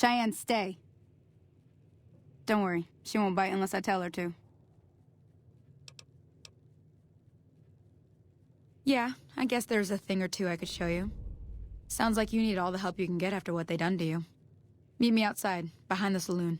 Cheyenne, stay. Don't worry, she won't bite unless I tell her to. Yeah, I guess there's a thing or two I could show you. Sounds like you need all the help you can get after what they done to you. Meet me outside, behind the saloon.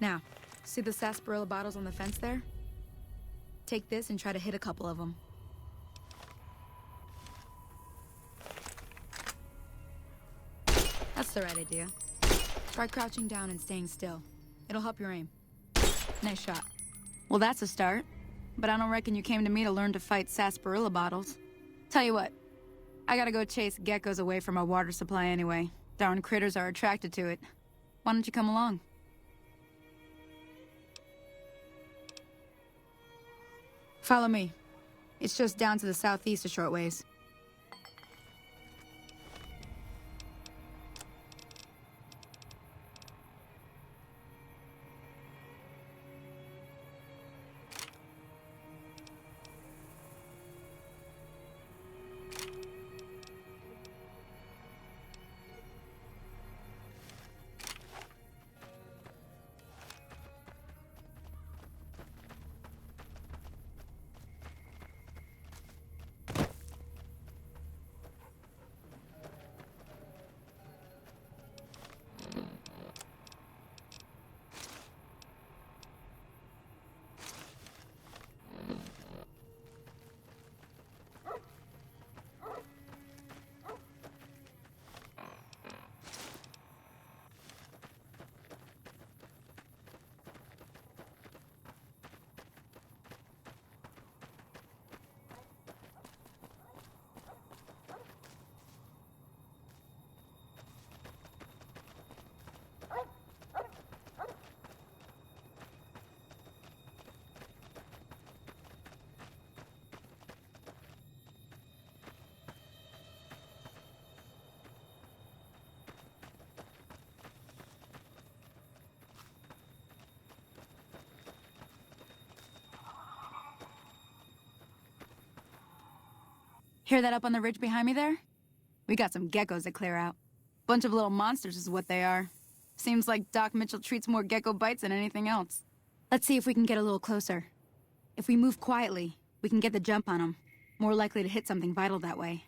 Now, see the sarsaparilla bottles on the fence there? Take this and try to hit a couple of them. That's the right idea. Try crouching down and staying still. It'll help your aim. Nice shot. Well, that's a start. But I don't reckon you came to me to learn to fight sarsaparilla bottles. Tell you what, I gotta go chase geckos away from our water supply anyway. Darn critters are attracted to it. Why don't you come along? Follow me. It's just down to the southeast a short ways. Hear that up on the ridge behind me there? We got some geckos to clear out. Bunch of little monsters is what they are. Seems like Doc Mitchell treats more gecko bites than anything else. Let's see if we can get a little closer. If we move quietly, we can get the jump on them. More likely to hit something vital that way.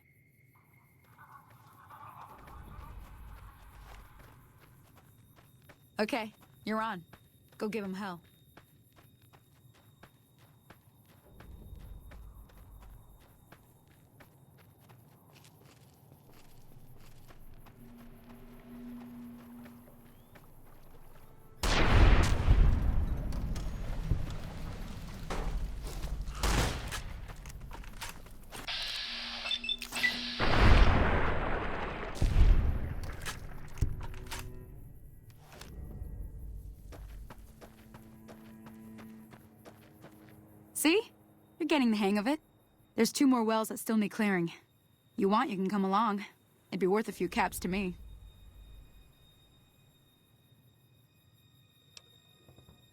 Okay, you're on. Go give them hell. See? You're getting the hang of it. There's 2 more wells that still need clearing. You want, you can come along. It'd be worth a few caps to me.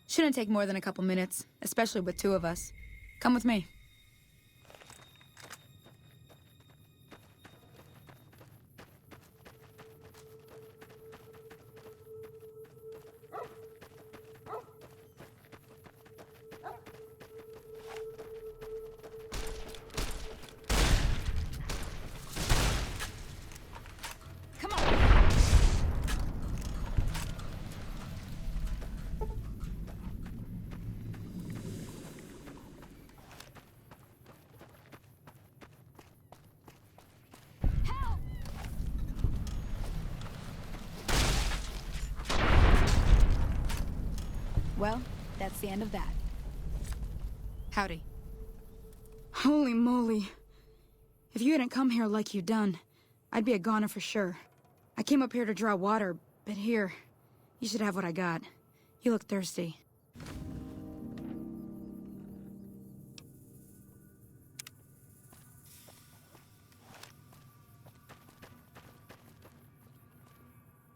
Shouldn't take more than a couple minutes, especially with 2 of us. Come with me. Well, that's the end of that. Howdy. Holy moly. If you hadn't come here like you done, I'd be a goner for sure. I came up here to draw water, but here, you should have what I got. You look thirsty.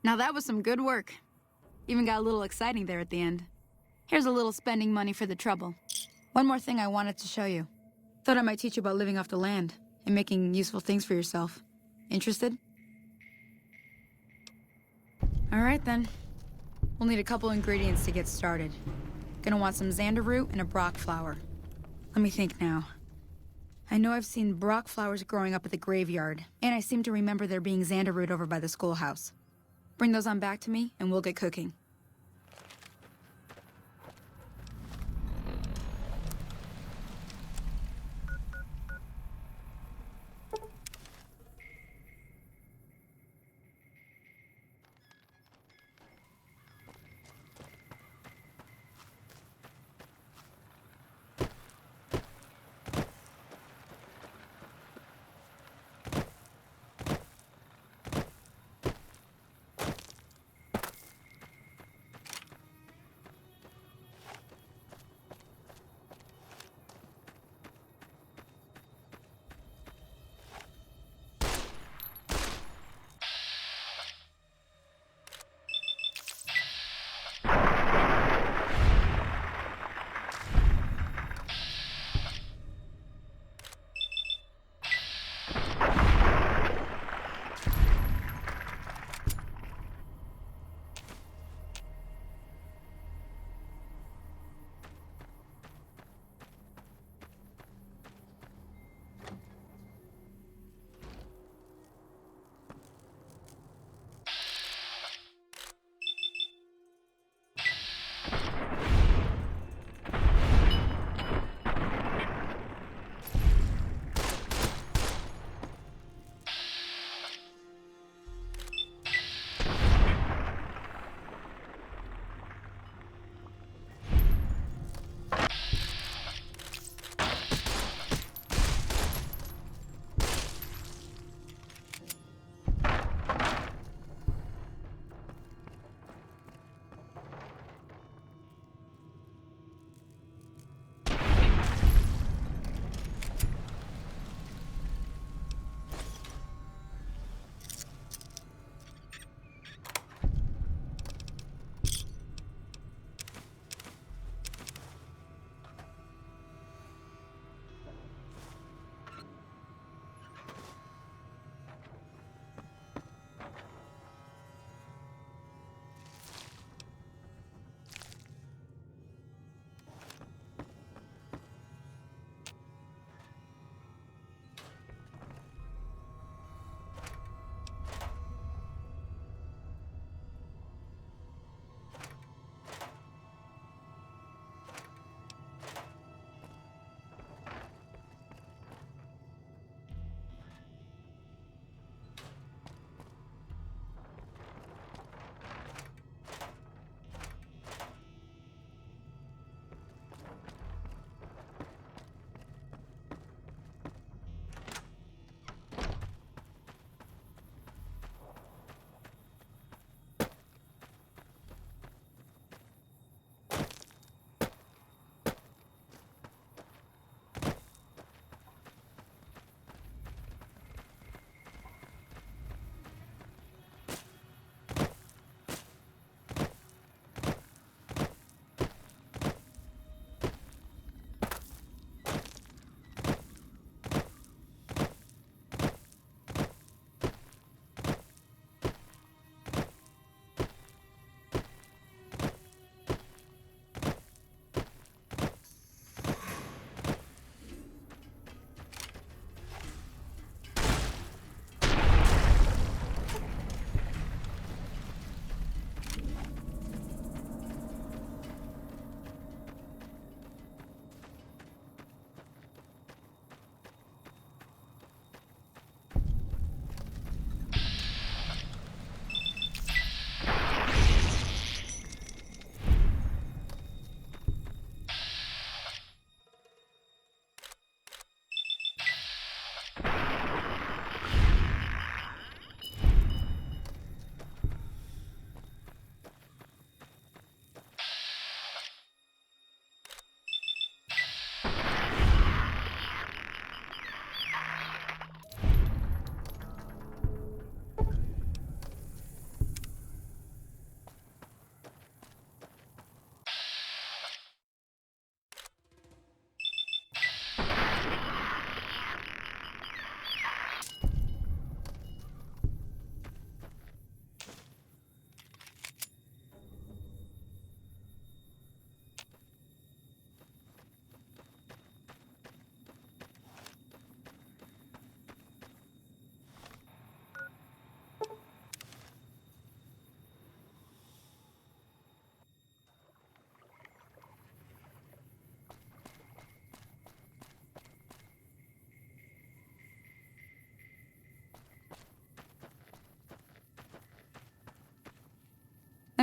Now that was some good work. Even got a little exciting there at the end. Here's a little spending money for the trouble. One more thing I wanted to show you. Thought I might teach you about living off the land and making useful things for yourself. Interested? All right then. We'll need a couple ingredients to get started. Gonna want some xander root and a brock flower. Let me think now. I know I've seen brock flowers growing up at the graveyard, and I seem to remember there being xander root over by the schoolhouse. Bring those on back to me, and we'll get cooking.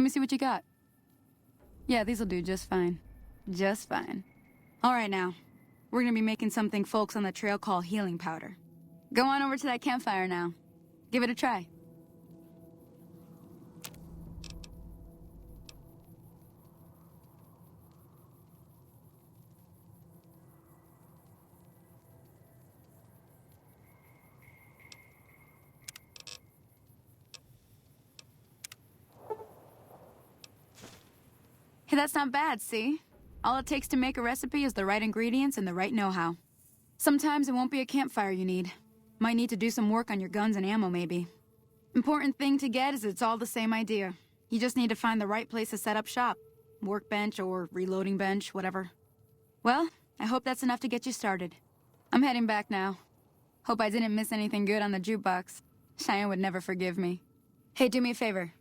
Let me see what you got. Yeah, these'll do just fine. Just fine. All right, now. We're gonna be making something folks on the trail call healing powder. Go on over to that campfire now. Give it a try. Hey, that's not bad, see? All it takes to make a recipe is the right ingredients and the right know-how. Sometimes it won't be a campfire you need. Might need to do some work on your guns and ammo, maybe. Important thing to get is it's all the same idea. You just need to find the right place to set up shop. Workbench or reloading bench, whatever. Well, I hope that's enough to get you started. I'm heading back now. Hope I didn't miss anything good on the jukebox. Cheyenne would never forgive me. Hey, do me a favor.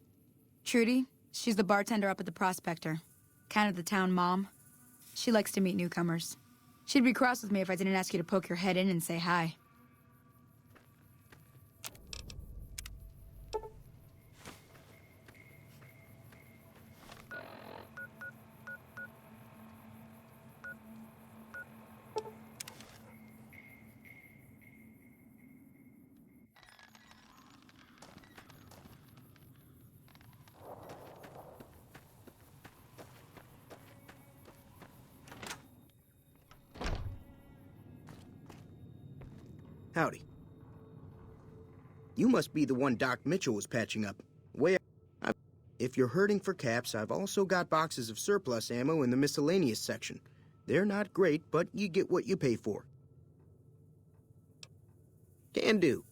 Trudy, she's the bartender up at the Prospector. Kind of the town mom. She likes to meet newcomers. She'd be cross with me if I didn't ask you to poke your head in and say hi. Howdy. You must be the one Doc Mitchell was patching up. If you're hurting for caps, I've also got boxes of surplus ammo in the miscellaneous section. They're not great, but you get what you pay for. Can do.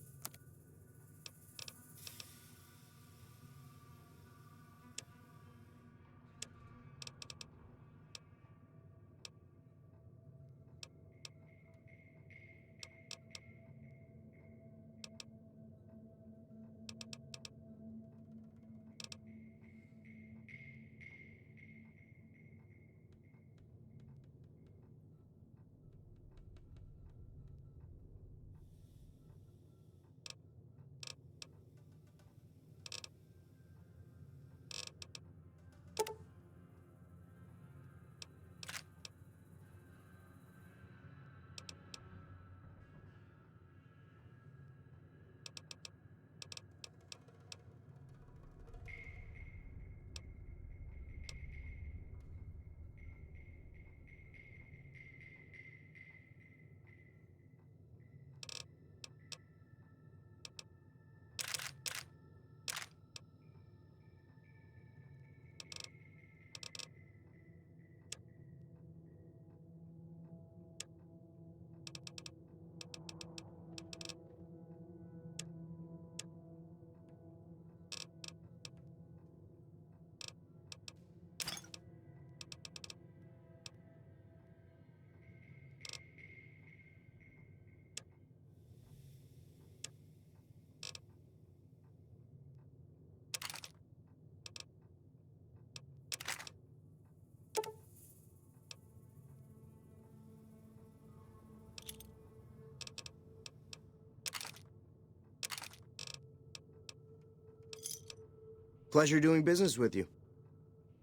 Pleasure doing business with you.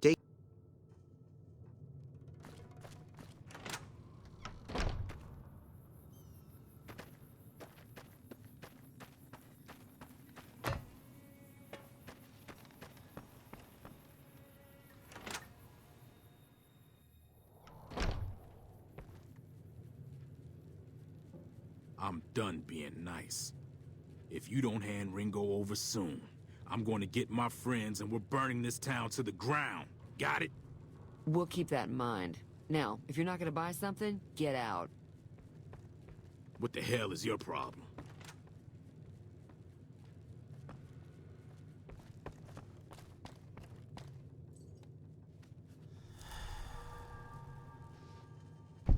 Take. I'm done being nice. If you don't hand Ringo over soon, I'm going to get my friends and we're burning this town to the ground. Got it? We'll keep that in mind. Now, if you're not gonna buy something, get out. What the hell is your problem?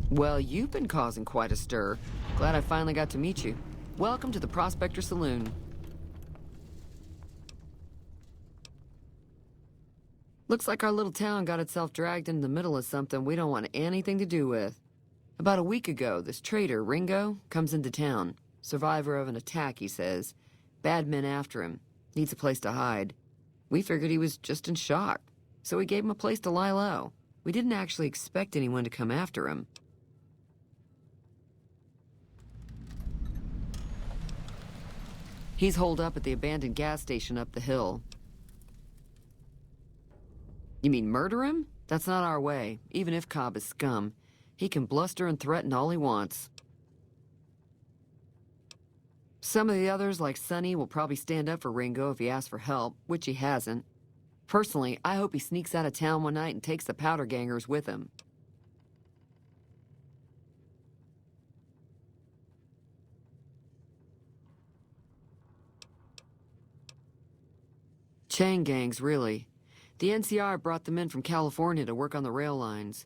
Well, you've been causing quite a stir. Glad I finally got to meet you. Welcome to the Prospector Saloon. Looks like our little town got itself dragged into the middle of something we don't want anything to do with. About a week ago, this traitor, Ringo, comes into town. Survivor of an attack, he says. Bad men after him. Needs a place to hide. We figured he was just in shock, so we gave him a place to lie low. We didn't actually expect anyone to come after him. He's holed up at the abandoned gas station up the hill. You mean murder him? That's not our way, even if Cobb is scum. He can bluster and threaten all he wants. Some of the others, like Sonny, will probably stand up for Ringo if he asks for help, which he hasn't. Personally, I hope he sneaks out of town one night and takes the powder gangers with him. Chain gangs, really. The NCR brought them in from California to work on the rail lines.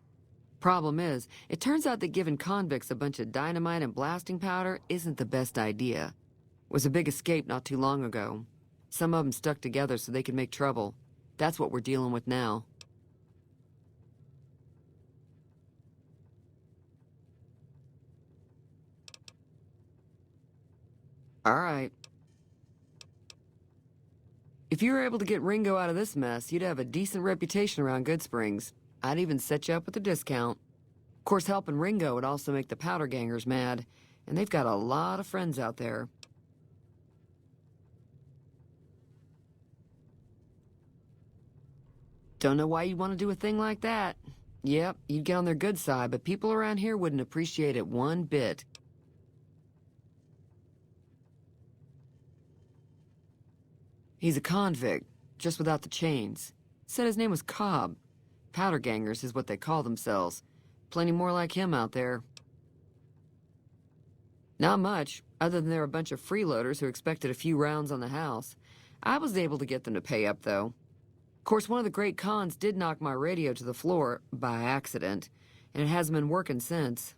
Problem is, it turns out that giving convicts a bunch of dynamite and blasting powder isn't the best idea. It was a big escape not too long ago. Some of them stuck together so they could make trouble. That's what we're dealing with now. All right. If you were able to get Ringo out of this mess, you'd have a decent reputation around Good Springs. I'd even set you up with a discount. Of course, helping Ringo would also make the powder gangers mad, and they've got a lot of friends out there. Don't know why you'd want to do a thing like that. Yep, you'd get on their good side, but people around here wouldn't appreciate it one bit. He's a convict, just without the chains. Said his name was Cobb. Powder gangers is what they call themselves. Plenty more like him out there. Not much, other than they're a bunch of freeloaders who expected a few rounds on the house. I was able to get them to pay up, though. Of course, one of the great cons did knock my radio to the floor, by accident, and it hasn't been working since.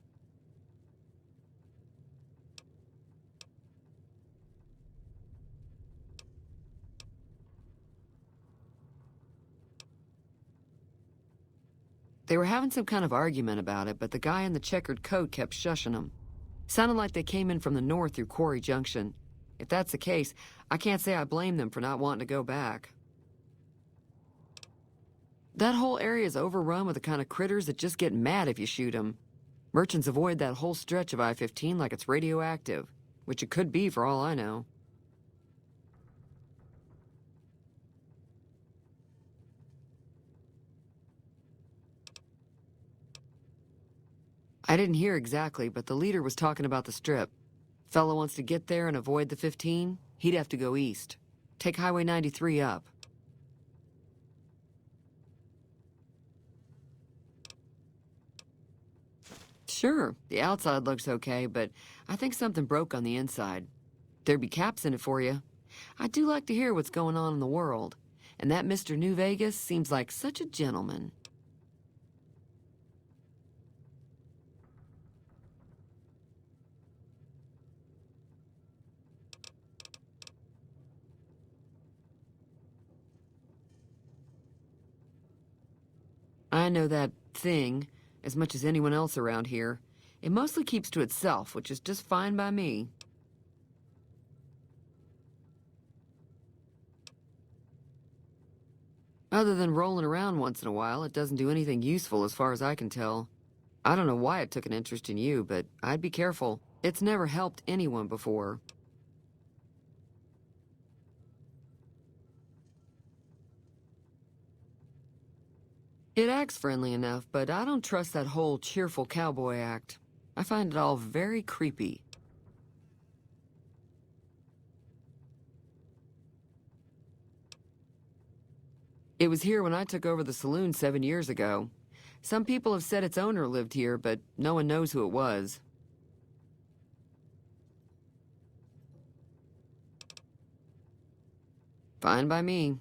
They were having some kind of argument about it, but the guy in the checkered coat kept shushing them. Sounded like they came in from the north through Quarry Junction. If that's the case, I can't say I blame them for not wanting to go back. That whole area is overrun with the kind of critters that just get mad if you shoot them. Merchants avoid that whole stretch of I-15 like it's radioactive, which it could be for all I know. I didn't hear exactly, but the leader was talking about the Strip. Fellow wants to get there and avoid the 15, he'd have to go east. Take Highway 93 up. Sure, the outside looks okay, but I think something broke on the inside. There'd be caps in it for you. I do like to hear what's going on in the world, and that Mr. New Vegas seems like such a gentleman. I know that thing as much as anyone else around here. It mostly keeps to itself, which is just fine by me. Other than rolling around once in a while, it doesn't do anything useful as far as I can tell. I don't know why it took an interest in you, but I'd be careful. It's never helped anyone before. It acts friendly enough, but I don't trust that whole cheerful cowboy act. I find it all very creepy. It was here when I took over the saloon 7 years ago. Some people have said its owner lived here, but no one knows who it was. Fine by me.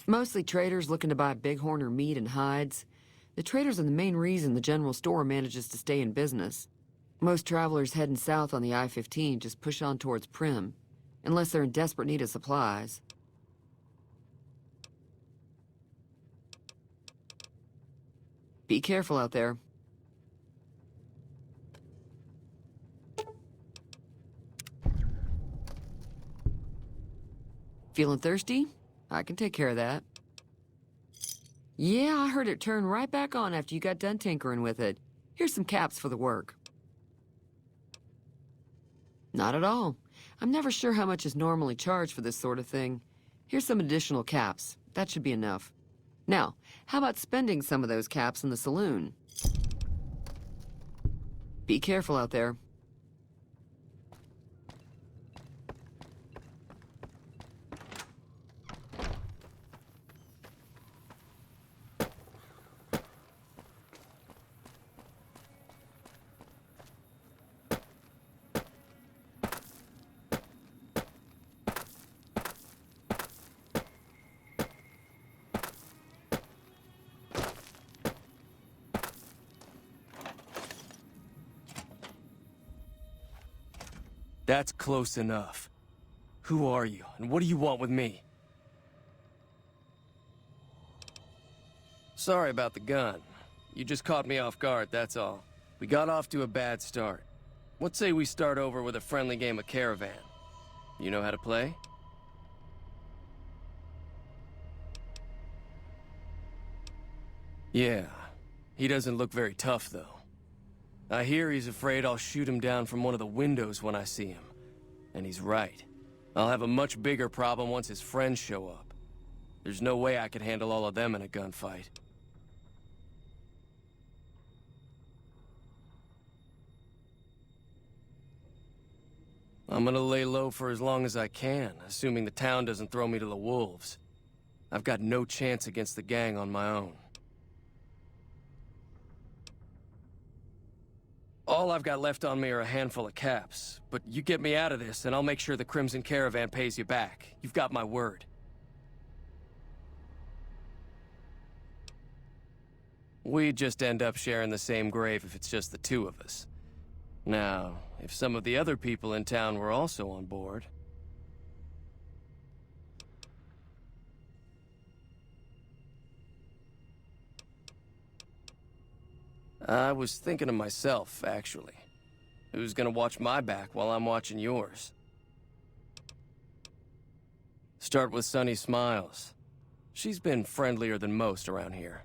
Mostly traders looking to buy bighorn or meat and hides. The traders are the main reason the general store manages to stay in business. Most travelers heading south on the I-15 just push on towards Prim, unless they're in desperate need of supplies. Be careful out there. Feeling thirsty? I can take care of that. Yeah, I heard it turn right back on after you got done tinkering with it. Here's some caps for the work. Not at all. I'm never sure how much is normally charged for this sort of thing. Here's some additional caps. That should be enough. Now, how about spending some of those caps in the saloon? Be careful out there. That's close enough. Who are you, and what do you want with me? Sorry about the gun. You just caught me off guard, that's all. We got off to a bad start. What say we start over with a friendly game of Caravan? You know how to play? Yeah. He doesn't look very tough, though. I hear he's afraid I'll shoot him down from one of the windows when I see him. And he's right. I'll have a much bigger problem once his friends show up. There's no way I could handle all of them in a gunfight. I'm gonna lay low for as long as I can, assuming the town doesn't throw me to the wolves. I've got no chance against the gang on my own. All I've got left on me are a handful of caps, but you get me out of this and I'll make sure the Crimson Caravan pays you back. You've got my word. We'd just end up sharing the same grave if it's just the two of us. Now, if some of the other people in town were also on board... I was thinking of myself, actually. Who's gonna watch my back while I'm watching yours? Start with Sunny Smiles. She's been friendlier than most around here.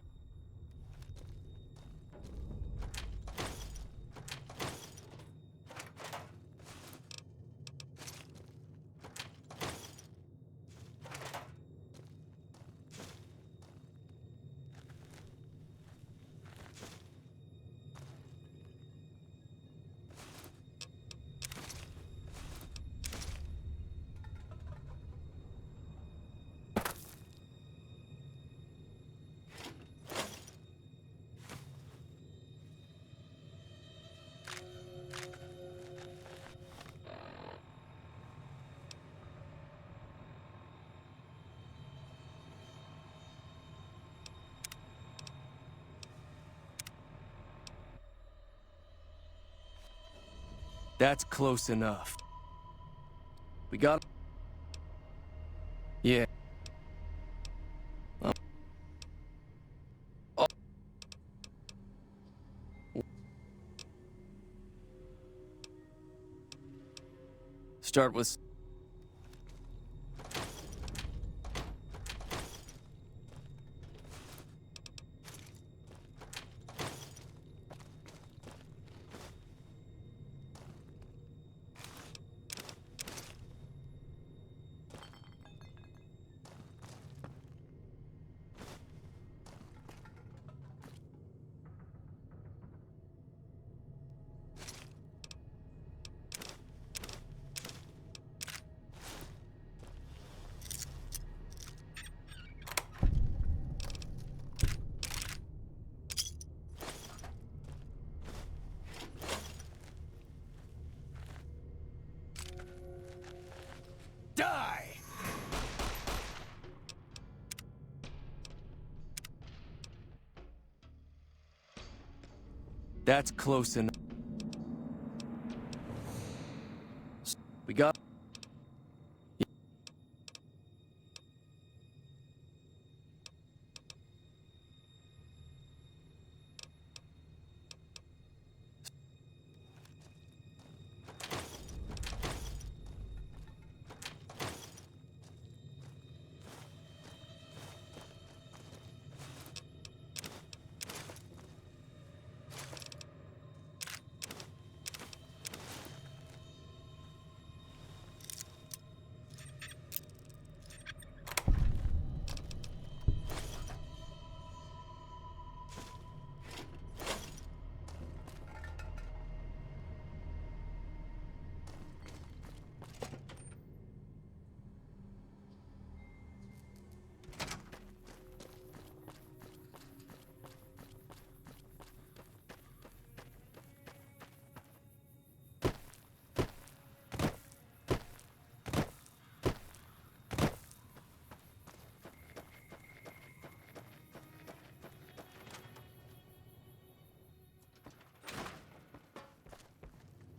That's close enough. We got... Yeah. Oh. Start with... Die! That's close enough. We got...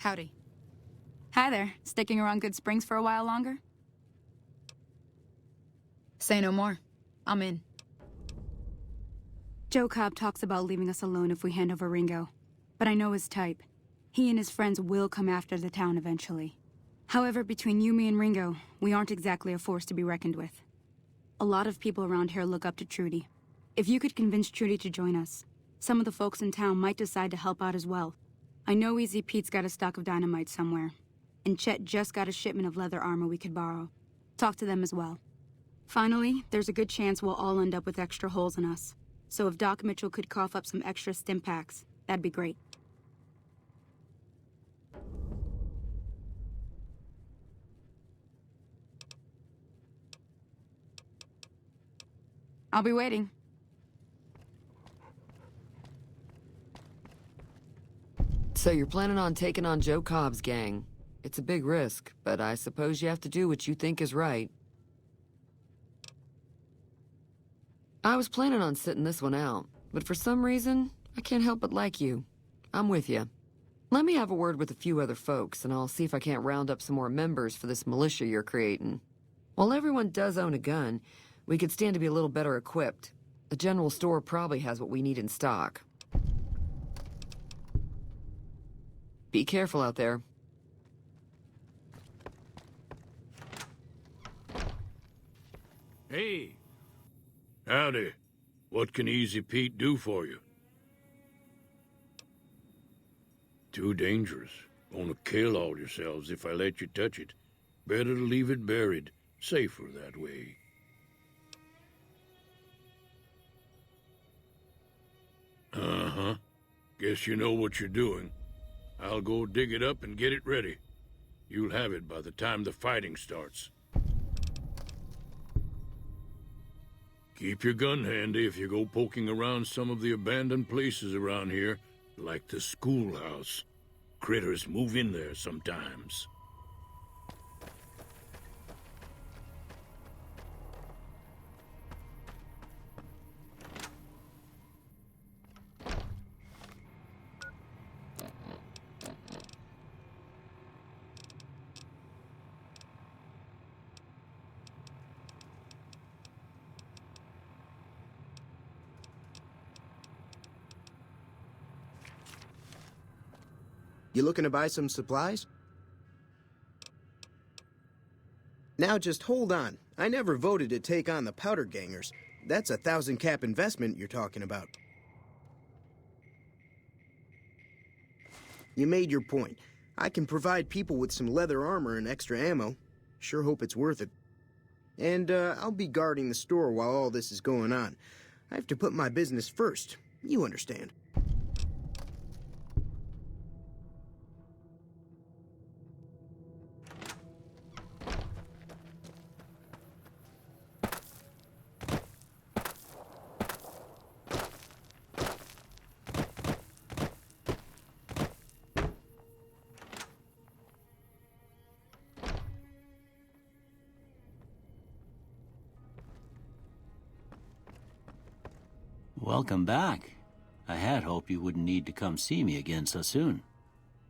Howdy. Hi there. Sticking around Good Springs for a while longer? Say no more. I'm in. Joe Cobb talks about leaving us alone if we hand over Ringo. But I know his type. He and his friends will come after the town eventually. However, between you, me, and Ringo, we aren't exactly a force to be reckoned with. A lot of people around here look up to Trudy. If you could convince Trudy to join us, some of the folks in town might decide to help out as well. I know Easy Pete's got a stock of dynamite somewhere, and Chet just got a shipment of leather armor we could borrow. Talk to them as well. Finally, there's a good chance we'll all end up with extra holes in us. So if Doc Mitchell could cough up some extra stim packs, that'd be great. I'll be waiting. So you're planning on taking on Joe Cobb's gang. It's a big risk, but I suppose you have to do what you think is right. I was planning on sitting this one out, but for some reason, I can't help but like you. I'm with you. Let me have a word with a few other folks, and I'll see if I can't round up some more members for this militia you're creating. While everyone does own a gun, we could stand to be a little better equipped. The general store probably has what we need in stock. Be careful out there. Hey. Howdy. What can Easy Pete do for you? Too dangerous. Gonna kill all yourselves if I let you touch it. Better to leave it buried. Safer that way. Uh-huh. Guess you know what you're doing. I'll go dig it up and get it ready. You'll have it by the time the fighting starts. Keep your gun handy if you go poking around some of the abandoned places around here, like the schoolhouse. Critters move in there sometimes. You looking to buy some supplies? Now just hold on. I never voted to take on the powder gangers. That's a 1,000-cap investment you're talking about. You made your point. I can provide people with some leather armor and extra ammo. Sure hope it's worth it. And I'll be guarding the store while all this is going on. I have to put my business first. You understand. Welcome back. I had hoped you wouldn't need to come see me again so soon.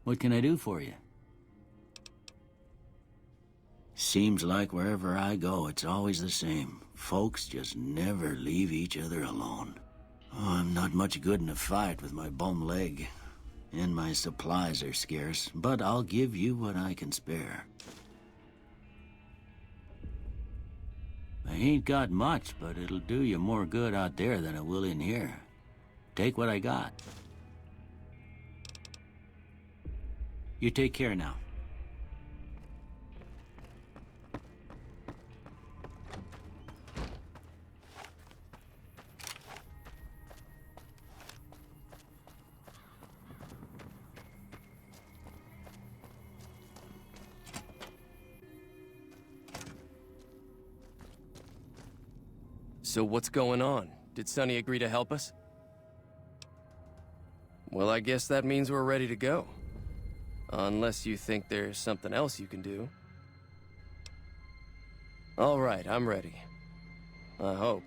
What can I do for you? Seems like wherever I go, it's always the same. Folks just never leave each other alone. Oh, I'm not much good in a fight with my bum leg. And my supplies are scarce, but I'll give you what I can spare. I ain't got much, but it'll do you more good out there than it will in here. Take what I got. You take care now. So what's going on? Did Sonny agree to help us? Well, I guess that means we're ready to go. Unless you think there's something else you can do. All right, I'm ready. I hope.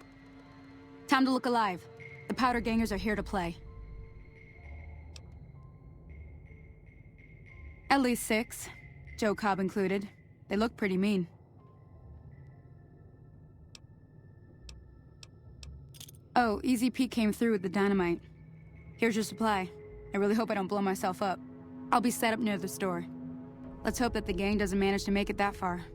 Time to look alive. The powder gangers are here to play. At least 6. Joe Cobb included. They look pretty mean. Oh, Easy Pete came through with the dynamite. Here's your supply. I really hope I don't blow myself up. I'll be set up near the store. Let's hope that the gang doesn't manage to make it that far.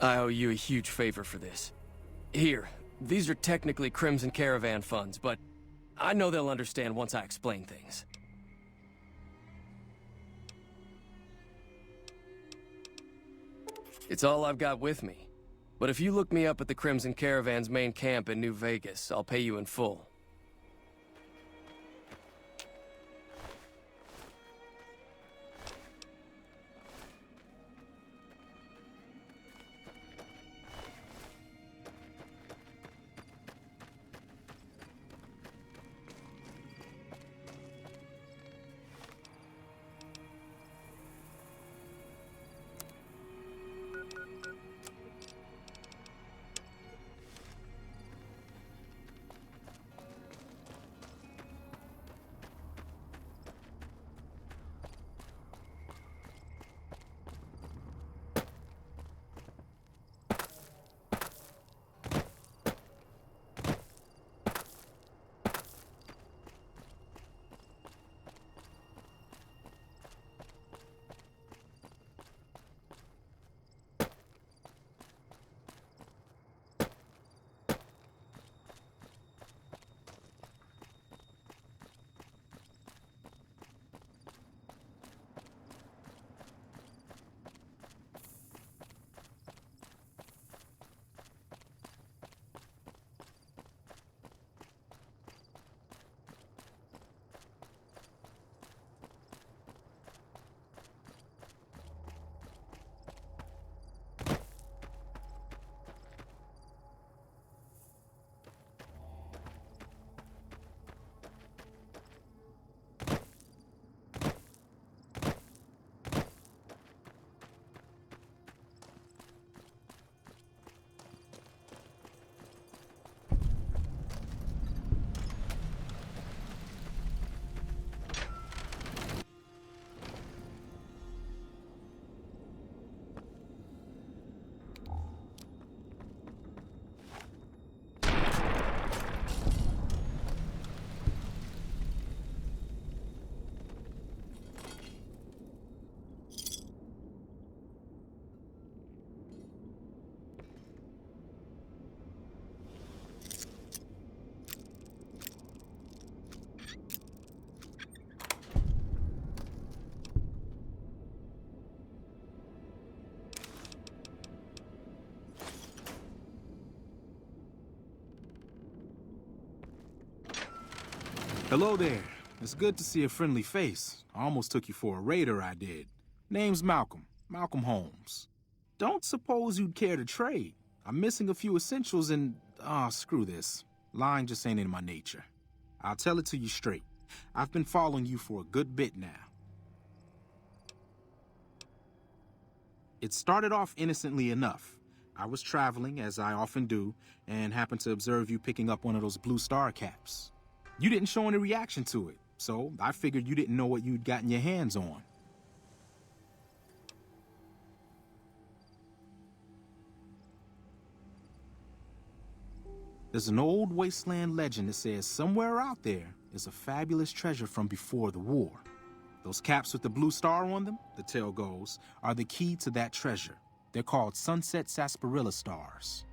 I owe you a huge favor for this. Here, these are technically Crimson Caravan funds, but I know they'll understand once I explain things. It's all I've got with me. But if you look me up at the Crimson Caravan's main camp in New Vegas, I'll pay you in full. Hello there. It's good to see a friendly face. I almost took you for a raider, I did. Name's Malcolm. Malcolm Holmes. Don't suppose you'd care to trade. I'm missing a few essentials and... screw this. Lying just ain't in my nature. I'll tell it to you straight. I've been following you for a good bit now. It started off innocently enough. I was traveling, as I often do, and happened to observe you picking up one of those blue star caps. You didn't show any reaction to it, so I figured you didn't know what you'd gotten your hands on. There's an old wasteland legend that says somewhere out there is a fabulous treasure from before the war. Those caps with the blue star on them, the tale goes, are the key to that treasure. They're called sunset sarsaparilla stars.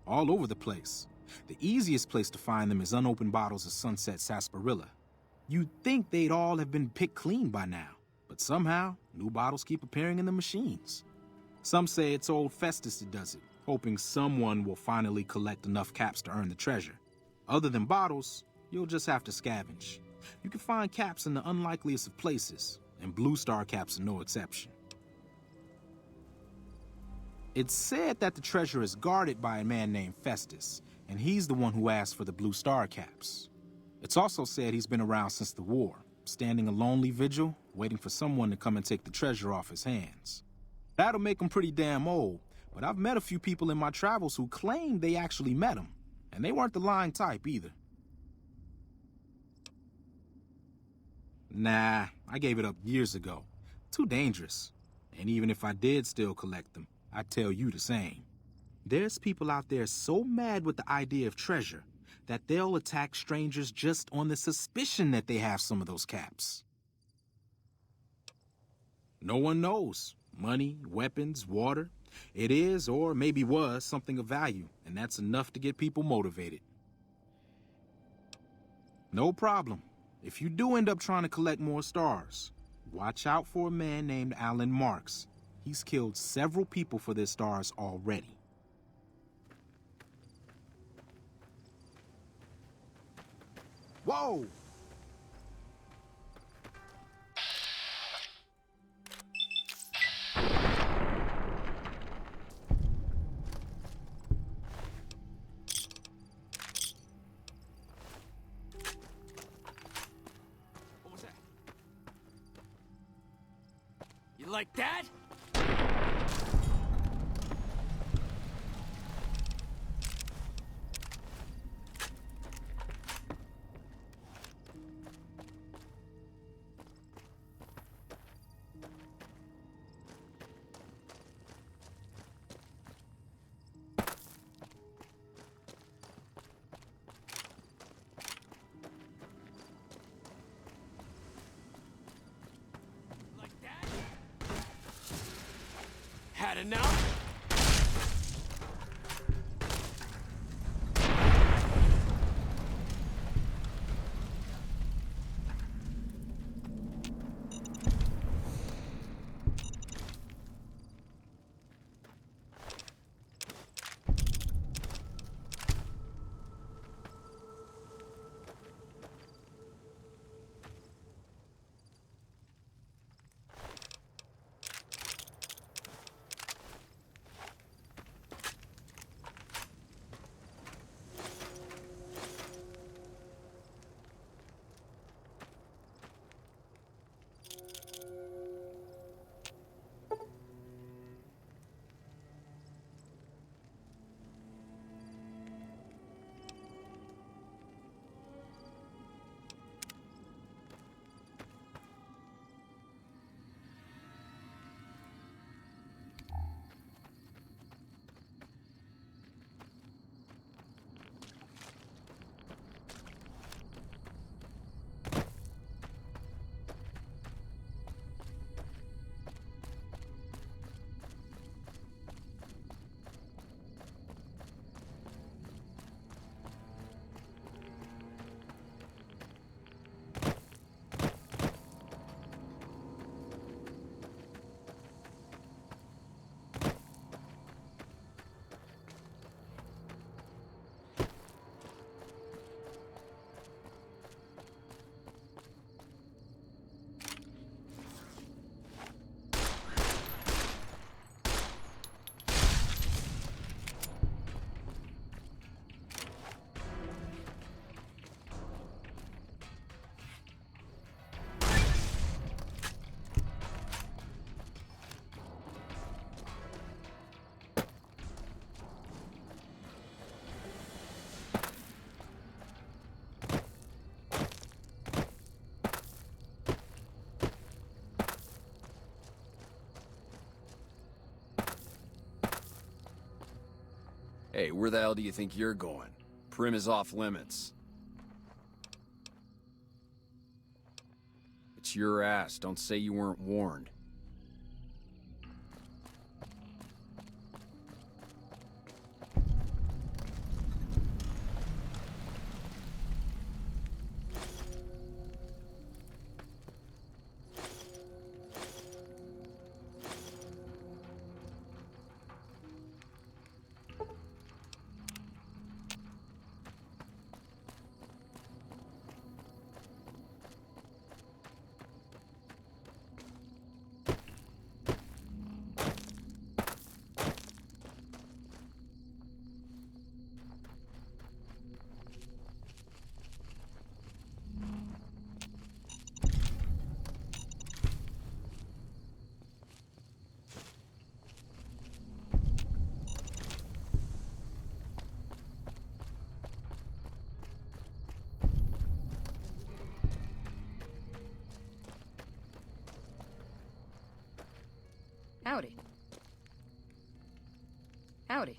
All over the place. The easiest place to find them is unopened bottles of sunset sarsaparilla. You'd think they'd all have been picked clean by now, but somehow, new bottles keep appearing in the machines. Some say it's old Festus that does it, hoping someone will finally collect enough caps to earn the treasure. Other than bottles, you'll just have to scavenge. You can find caps in the unlikeliest of places, and blue star caps are no exception. It's said that the treasure is guarded by a man named Festus, and he's the one who asked for the blue star caps. It's also said he's been around since the war, standing a lonely vigil, waiting for someone to come and take the treasure off his hands. That'll make him pretty damn old, but I've met a few people in my travels who claim they actually met him, and they weren't the lying type either. Nah, I gave it up years ago. Too dangerous. And even if I did still collect them, I'd tell you the same. There's people out there so mad with the idea of treasure that they'll attack strangers just on the suspicion that they have some of those caps. No one knows. Money, weapons, water. It is, or maybe was, something of value, and that's enough to get people motivated. No problem. If you do end up trying to collect more stars, watch out for a man named Alan Marks. He's killed several people for their stars already. Whoa! What was that? You like that? Had enough? Hey, where the hell do you think you're going? Prim is off limits. It's your ass. Don't say you weren't warned. Howdy. Howdy.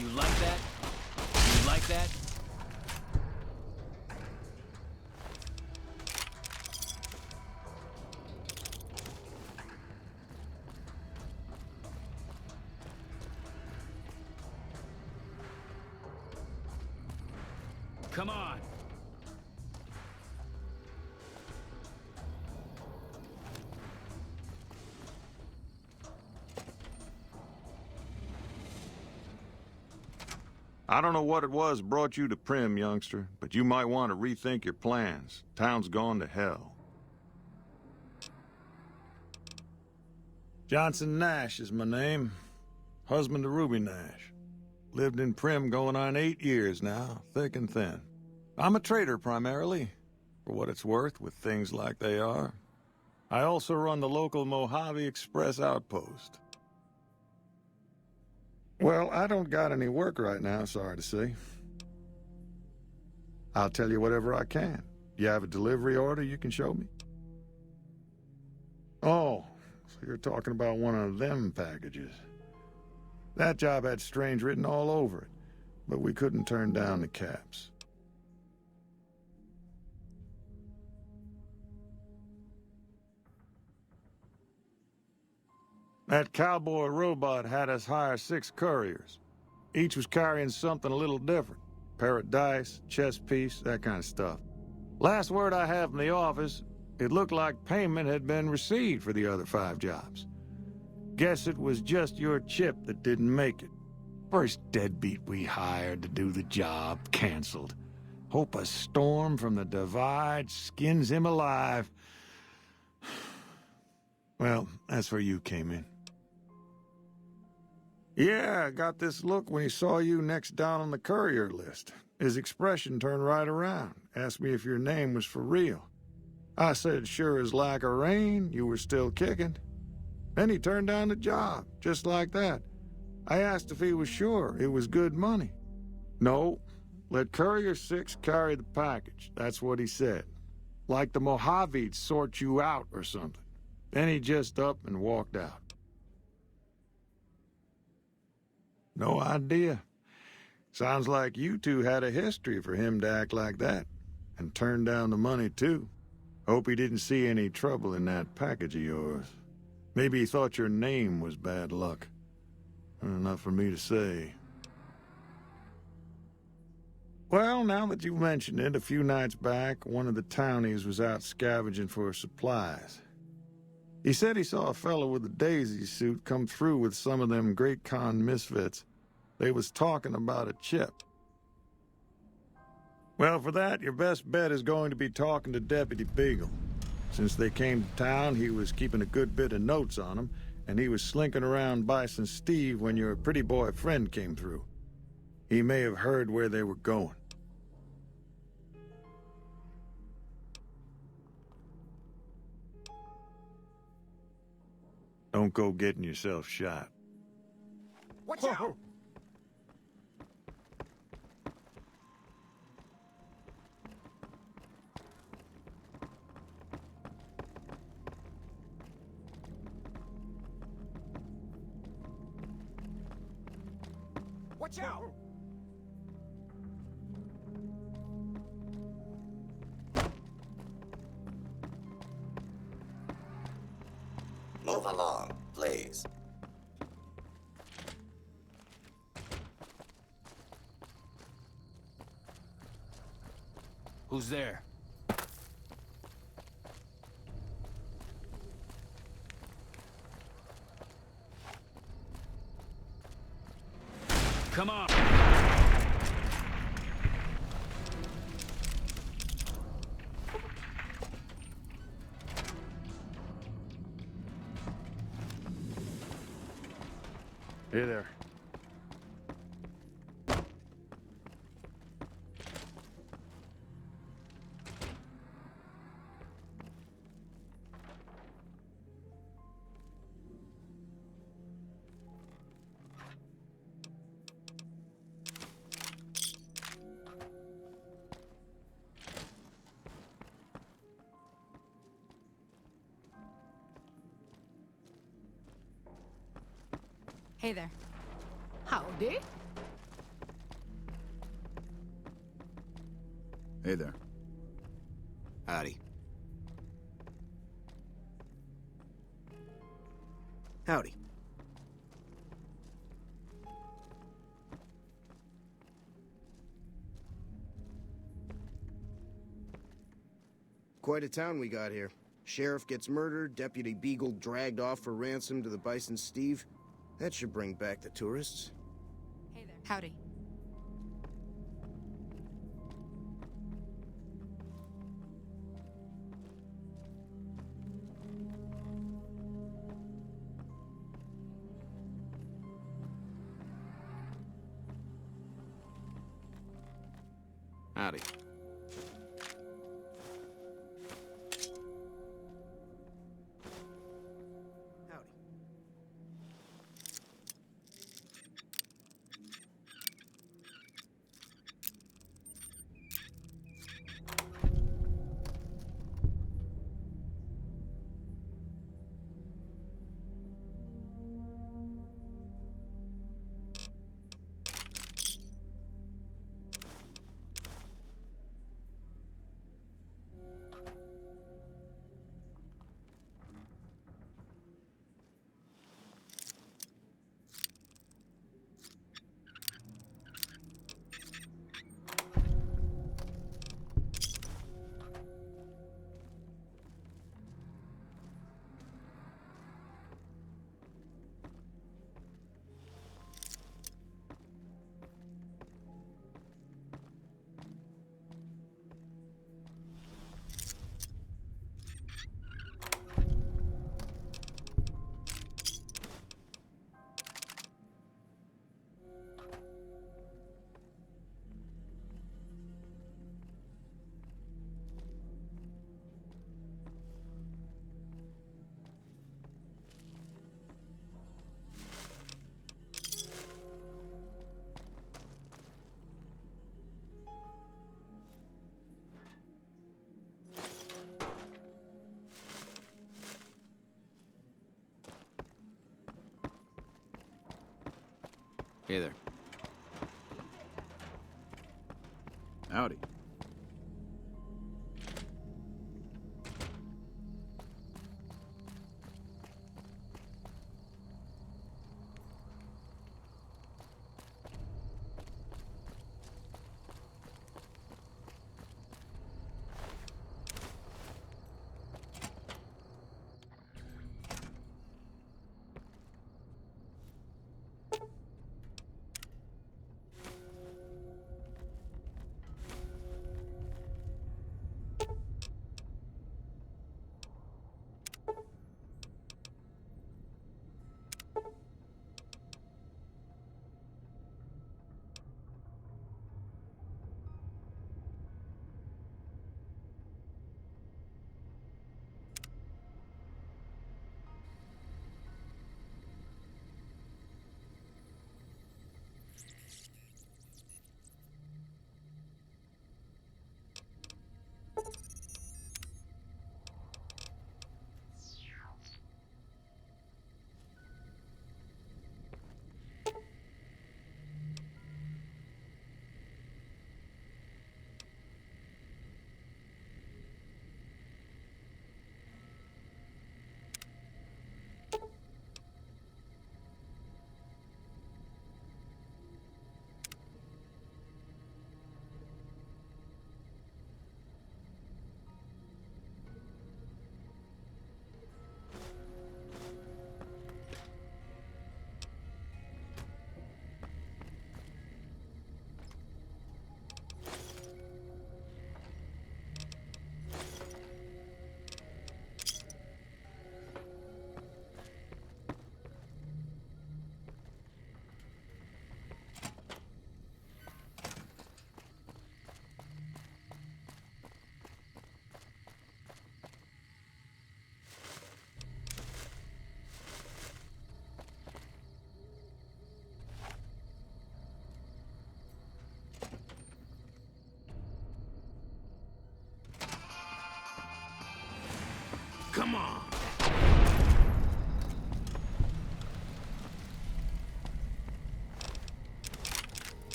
You like that? You like that? Come on! I don't know what it was brought you to Prim, youngster, but you might want to rethink your plans. Town's gone to hell. Johnson Nash is my name. Husband to Ruby Nash. Lived in Prim going on 8 years now, thick and thin. I'm a trader primarily, for what it's worth with things like they are. I also run the local Mojave Express outpost. Well, I don't got any work right now, sorry to say. I'll tell you whatever I can. You have a delivery order you can show me? Oh, so you're talking about one of them packages. That job had strange written all over it, but we couldn't turn down the caps. That cowboy robot had us hire 6 couriers. Each was carrying something a little different. Pair of dice, chess piece, that kind of stuff. Last word I have from the office, it looked like payment had been received for the other 5 jobs. Guess it was just your chip that didn't make it. First deadbeat we hired to do the job canceled. Hope a storm from the divide skins him alive. Well, that's where you came in. Yeah, I got this look when he saw you next down on the courier list. His expression turned right around, asked me if your name was for real. I said sure as lack of rain, you were still kicking. Then he turned down the job, just like that. I asked if he was sure it was good money. No, let Courier 6 carry the package, that's what he said. Like the Mojave'd sort you out or something. Then he just up and walked out. No idea. Sounds like you two had a history for him to act like that. And turn down the money, too. Hope he didn't see any trouble in that package of yours. Maybe he thought your name was bad luck. Not for me to say. Well, now that you've mentioned it, a few nights back, one of the townies was out scavenging for supplies. He said he saw a fellow with a daisy suit come through with some of them Great Khan misfits. They was talking about a chip. Well, for that, your best bet is going to be talking to Deputy Beagle. Since they came to town, he was keeping a good bit of notes on them, and he was slinking around Bison Steve when your pretty boy friend came through. He may have heard where they were going. Don't go getting yourself shot. Watch out! Watch out! Move along, please. Who's there? Come on! Hey there. Hey there. Howdy. Hey there. Howdy. Howdy. Quite a town we got here. Sheriff gets murdered, Deputy Beagle dragged off for ransom to the Bison Steve. That should bring back the tourists. Hey there. Howdy. Howdy. Howdy. Hey there. Howdy.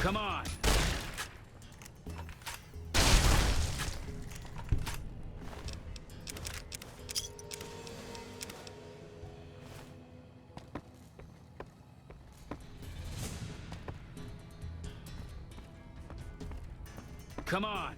Come on! Come on!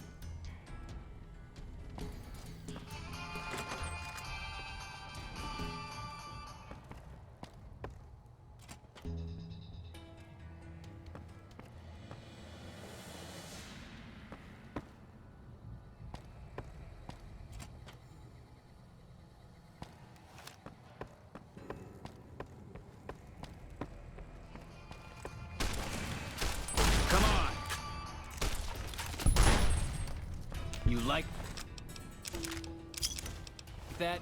Come on! You like that?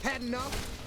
Had enough?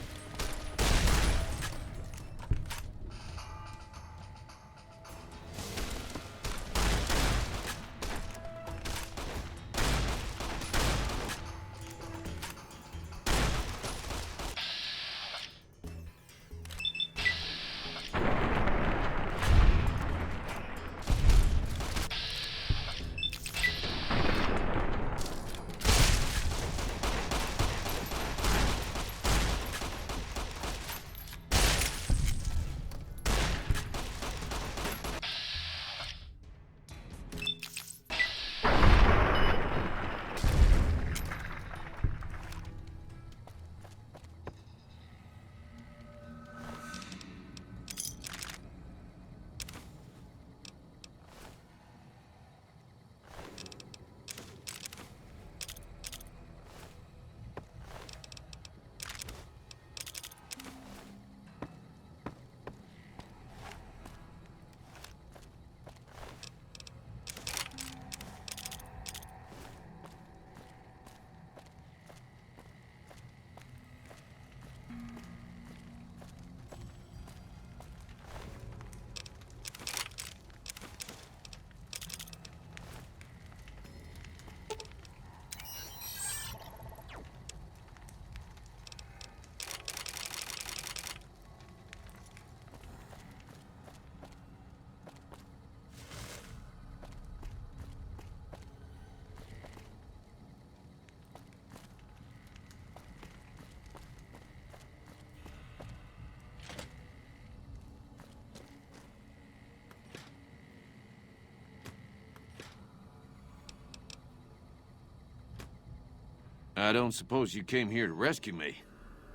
I don't suppose you came here to rescue me.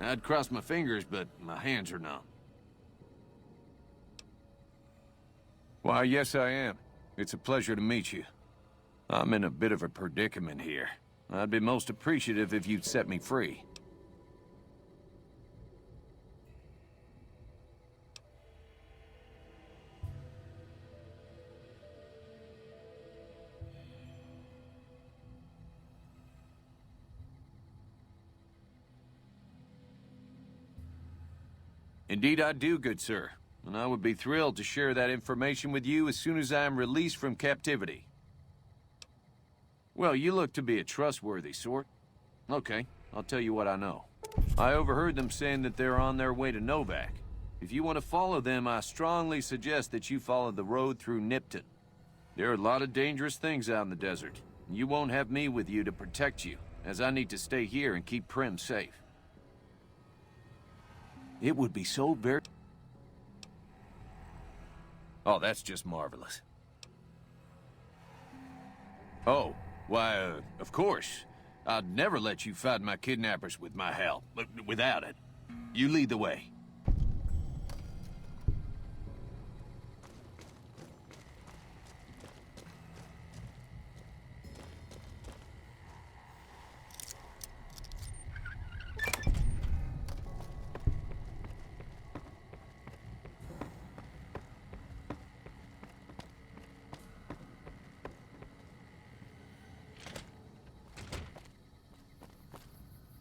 I'd cross my fingers, but my hands are numb. Why, yes I am. It's a pleasure to meet you. I'm in a bit of a predicament here. I'd be most appreciative if you'd set me free. Indeed I do, good sir. And I would be thrilled to share that information with you as soon as I am released from captivity. Well, you look to be a trustworthy sort. Okay, I'll tell you what I know. I overheard them saying that they're on their way to Novak. If you want to follow them, I strongly suggest that you follow the road through Nipton. There are a lot of dangerous things out in the desert. And you won't have me with you to protect you, as I need to stay here and keep Prim safe. It would be so very... Oh, that's just marvelous. Oh, why, of course. I'd never let you find my kidnappers with my help, but without it. You lead the way.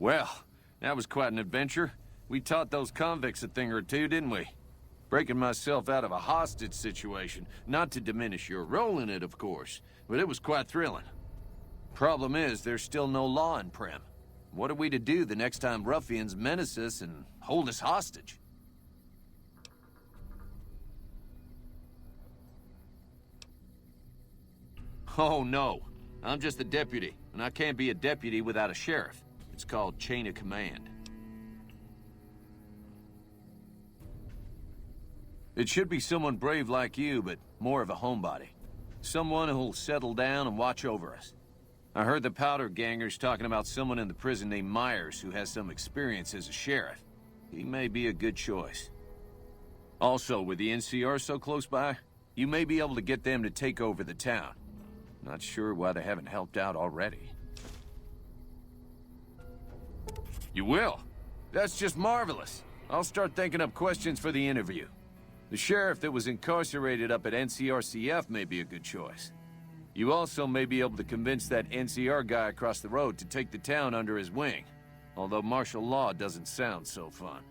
Well, that was quite an adventure. We taught those convicts a thing or two, didn't we? Breaking myself out of a hostage situation. Not to diminish your role in it, of course, but it was quite thrilling. Problem is, there's still no law in Prim. What are we to do the next time ruffians menace us and hold us hostage? Oh, no. I'm just a deputy, and I can't be a deputy without a sheriff. It's called chain of command. It should be someone brave like you, but more of a homebody. Someone who'll settle down and watch over us. I heard the powder gangers talking about someone in the prison named Myers who has some experience as a sheriff. He may be a good choice. Also, with the NCR so close by, you may be able to get them to take over the town. Not sure why they haven't helped out already. You will? That's just marvelous. I'll start thinking up questions for the interview. The sheriff that was incarcerated up at NCRCF may be a good choice. You also may be able to convince that NCR guy across the road to take the town under his wing. Although martial law doesn't sound so fun.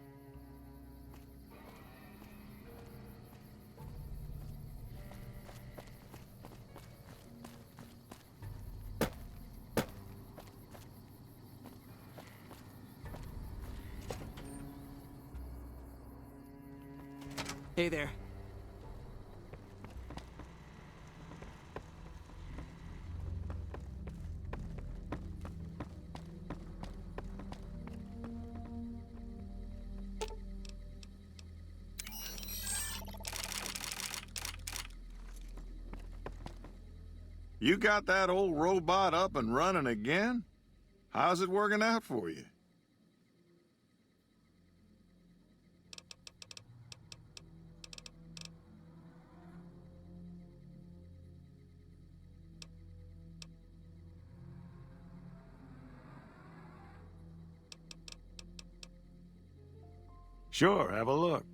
Hey there. You got that old robot up and running again? How's it working out for you? Sure, have a look.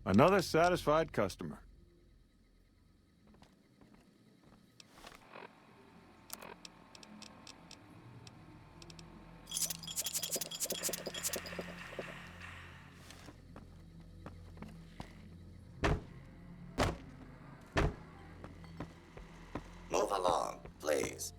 Another satisfied customer. Move along, please.